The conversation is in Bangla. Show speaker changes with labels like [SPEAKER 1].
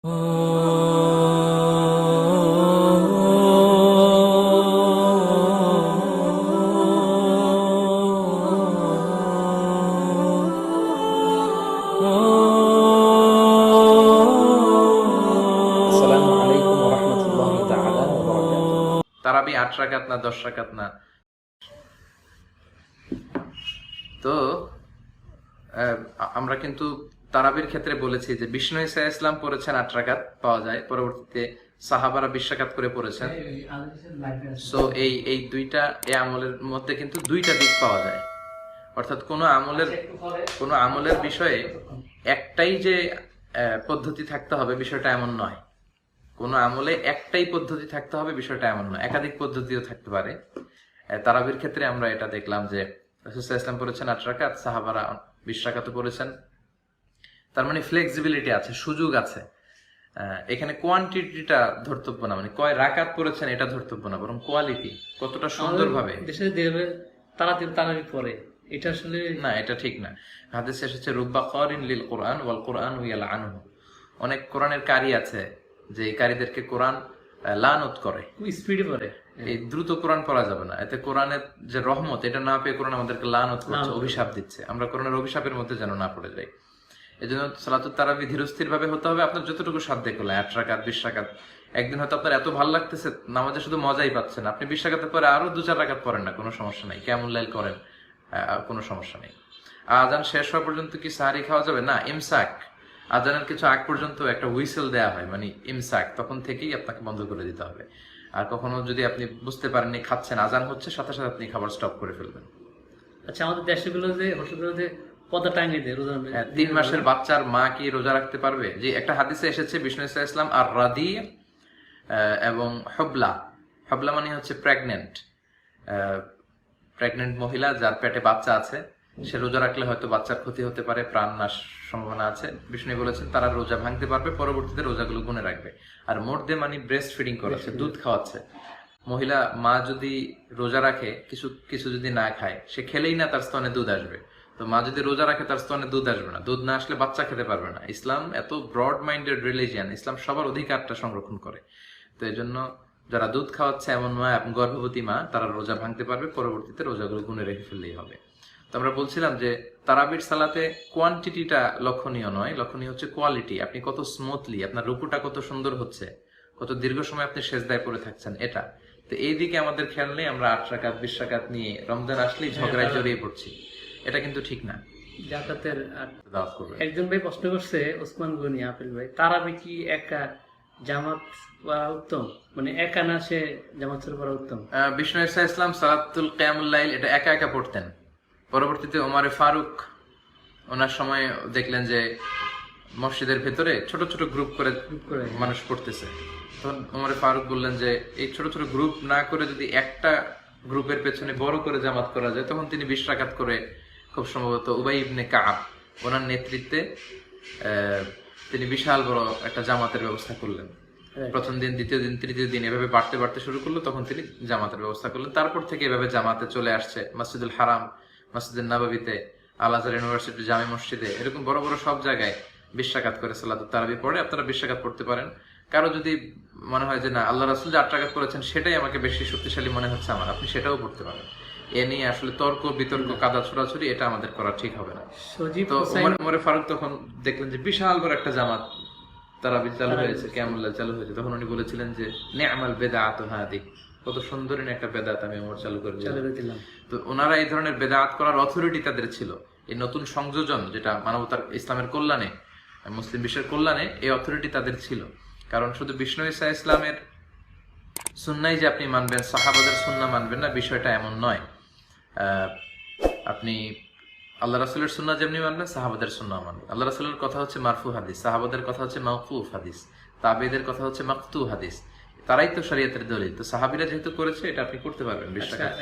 [SPEAKER 1] তারাবি ৮ রাকাত না ১০ রাকাত না। তো আমরা কিন্তু তারাবির ক্ষেত্রে বলেছি যে বিষ্ণু ঈসা ইসলাম পড়েছেন ৮ রাকাত পাওয়া যায়, পরবর্তীতে সাহাবারা ২০ রাকাত করে পড়েছেন। সো এই দুইটা এই আমলের মধ্যে কিন্তু দুইটা দিক পাওয়া যায়, অর্থাৎ কোনো আমলের বিষয়ে একটাই যে পদ্ধতি থাকতে হবে বিষয়টা এমন নয়। কোনো আমলে একটাই পদ্ধতি থাকতে হবে বিষয়টা এমন নয়, একাধিক পদ্ধতিও থাকতে পারে। তারাবির ক্ষেত্রে আমরা এটা দেখলাম যে রাসূল সাল্লাল্লাহু আলাইহি ওয়াসাল্লাম পড়েছেন ৮ রাকাত, সাহাবারা ২০ রাকাতও পড়েছেন। তার মানে ফ্লেক্সিবিলিটি আছে, সুযোগ আছে। এখানে কোয়ান্টিটিটা ধর্তব্য না, মানে কয় রাকাত পড়েছেন এটা ধর্তব্য না, বরং কোয়ালিটি কতটা সুন্দরভাবে
[SPEAKER 2] দেশে দেবে তারাবি পড়ে, এটা আসলে
[SPEAKER 1] না, এটা ঠিক না। হাদিসে এসেছে রুব্বা কারিন লিল কুরআন ওয়াল কুরআন ইয়ালআনুহু। অনেক কোরআনের কারি আছে যে এই কারীদেরকে কোরআন লানত করে,
[SPEAKER 2] স্পিডে পড়ে।
[SPEAKER 1] এই দ্রুত কোরআন পড়া যাবে না, এতে কোরআনের যে রহমত এটা না পেয়ে কোরআন আমাদেরকে লানত করছে, অভিশাপ দিচ্ছে। আমরা কোরআনের অভিশাপের মধ্যে যেন না পড়ে যাই। এজন্য সালাতুত তারাবি ধীরস্থির ভাবে হতে হবে, আপনার যতটুকু সাধ্য করলে ৮ রাকাত ২০ রাকাত। একদিন হয়তো আপনার এত ভালো লাগতেছে নামাজে শুধু মজাই পাচ্ছেন, আপনি ২০ রাকাতের পরে আরো ২-৪ রাকাত পড়েন না, কোনো সমস্যা নাই, কিয়ামুল লাইল করেন, কোনো সমস্যা নেই। আজান শেষ হওয়া পর্যন্ত কি সাহারি খাওয়া যাবে? না, ইমসাক, আজানের কিছু আগ পর্যন্ত একটা হুইসেল দেয়া হয়, মানে ইমসাক, তখন থেকেই আপনাকে বন্ধ করে দিতে হবে। আর কখনো যদি আপনি বুঝতে পারেননি খাচ্ছেন, আজান হচ্ছে, সাথে সাথে আপনি খাবার স্টপ করে ফেলবেন।
[SPEAKER 2] আচ্ছা, আমাদের দেশগুলোতে হোটেলগুলোতে পর্দা টাঙিয়ে দেয় রোজা।
[SPEAKER 1] ৩ মাসের বাচ্চার মা কি রোজা রাখতে পারবে? যে একটা হাদিসে এসেছে বিষ্ণু ঈসা ইসলাম আর রাদি এবং হবলা, হবলা মানে হচ্ছে প্রেগনেন্ট মহিলা যার পেটে বাচ্চা আছে, সে রোজা রাখলে হয়তো বাচ্চার ক্ষতি হতে পারে, প্রাণ নাশ সম্ভাবনা আছে। বিষ্ণু বলেছেন তারা রোজা ভাঙতে পারবে, পরবর্তীতে রোজাগুলো গুনে রাখবে। আর মোর্দে মানে ব্রেস্ট ফিডিং করাচ্ছে, দুধ খাওয়াচ্ছে। মহিলা মা যদি রোজা রাখে, কিছু যদি না খায়, সে খেলেই না তার স্তনে দুধ আসবে। তো মা যদি রোজা রাখে তার স্তনে দুধ আসবে না, দুধ না আসলে বাচ্চা খেতে পারবে না। ইসলাম এত ব্রড মাইন্ডেড রিলিজিয়ান, ইসলাম সবার অধিকারটা সংরক্ষণ করে। তো এই জন্য যারা দুধ খাওয়াচ্ছে এমন মা এবং গর্ভবতী মা, তারা রোজা ভাঙতে পারবে, পরবর্তীতে রোজাগুলো গুনে রেখে ফেললেই হবে। তো আমরা বলছিলাম যে তারাবির সালাতে কোয়ান্টিটিটা লক্ষণীয় নয়, লক্ষণীয় হচ্ছে কোয়ালিটি। আপনি কত স্মুথলি, আপনার রুকুটা কত সুন্দর হচ্ছে, কত দীর্ঘ সময় আপনি সেজদায় পড়ে থাকছেন, এটা। তো এই দিকে আমাদের খেয়াল নেই, আমরা ৮ রাকাত ২০ রাকাত নিয়ে রমজান আসলেই ঝগড়ায় জড়িয়ে পড়ছি, এটা কিন্তু ঠিক না।
[SPEAKER 2] জাকাতের একজন ভাই প্রশ্ন করছে, ওসমান গনি আপেল ভাই, তারাবি কি একা জামাত পড়া উত্তম, মানে একা না সে জামাত পড়া উত্তম?
[SPEAKER 1] বিষ্ণু ঈসা ইসলাম সালাতুল কিয়ামুল লাইল এটা একা একা পড়তেন। পরবর্তীতে ওমরে ফারুক ওনার সময় দেখলেন যে মসজিদের ভেতরে ছোট ছোট গ্রুপ করে মানুষ পড়তেছে, তখন ওমরে ফারুক বললেন যে এই ছোট ছোট গ্রুপ না করে যদি একটা গ্রুপের পেছনে বড় করে জামাত করা যায়, তখন তিনি ২০ রাকাত করে, খুব সম্ভবত উবাই ইবনে কাব ওনার নেতৃত্বে তিনি বিশাল বড় একটা জামাতের ব্যবস্থা করলেন। প্রথম দিন, দ্বিতীয় দিন, তৃতীয় দিন এভাবে বাড়তে শুরু করলো, তখন তিনি জামাতের ব্যবস্থা করলেন। তারপর থেকে এভাবে জামাতে চলে আসছে মসজিদুল হারাম, মসজিদুল নববীতে, আল আজহার ইউনিভার্সিটি, জামে মসজিদে, এরকম বড় বড় সব জায়গায় ২০ রাকাত করে সালাতুত তারাবি পড়ে। আপনারা ২০ রাকাত পড়তে পারেন। কারো যদি মনে হয় যে না, আল্লাহ রাসূল যে ৮ রাকাত করেছেন সেটাই আমাকে বেশি শক্তিশালী মনে হচ্ছে আমার, আপনি সেটাও পড়তে পারেন। এ নিয়ে আসলে তর্ক বিতর্ক, কাদা ছোড়াছুড়ি, এটা আমাদের করা ঠিক হবে না। তো ওমর ফারুক তখন দেখলেন যে বিশাল বড় একটা জামাত তারাবি চালু হয়েছে, কিয়ামুল লাইল চালু হয়েছে, তখন উনি বলেছিলেন যে নি'মাল বিদআতু হাদি, কত সুন্দর একটা বেদাত আমি ওমর চালু করে দিলাম। তো ওনারা এই ধরনের বেদাত করার অথরিটি তাদের ছিল। এই নতুন সংযোজন যেটা মানবতার, ইসলামের কল্যাণে, মুসলিম বিশ্বের কল্যাণে, এই অথরিটি তাদের ছিল। কারণ শুধু বিষ্ণু ঈসা ইসলামের সুন্নাই যে আপনি মানবেন, সাহাবাদের সুন্নাহ মানবেন না, বিষয়টা এমন নয়। আপনি আল্লাহ রাসূলের সুন্নাহ যেমনি মানবেন, সাহাবাদের সুন্নাহ মানবেন। আল্লাহ রাসূলের কথা হচ্ছে মারফু হাদিস, সাহাবাদের কথা হচ্ছে মাওকুফ হাদিস, তাবেঈদের কথা হচ্ছে মাকতু হাদিস। তারাই তো শরীয়তের দলিল। তো সাহাবীরা যেহেতু করেছে, এটা আপনি করতে পারবেন ২০ রাকাত।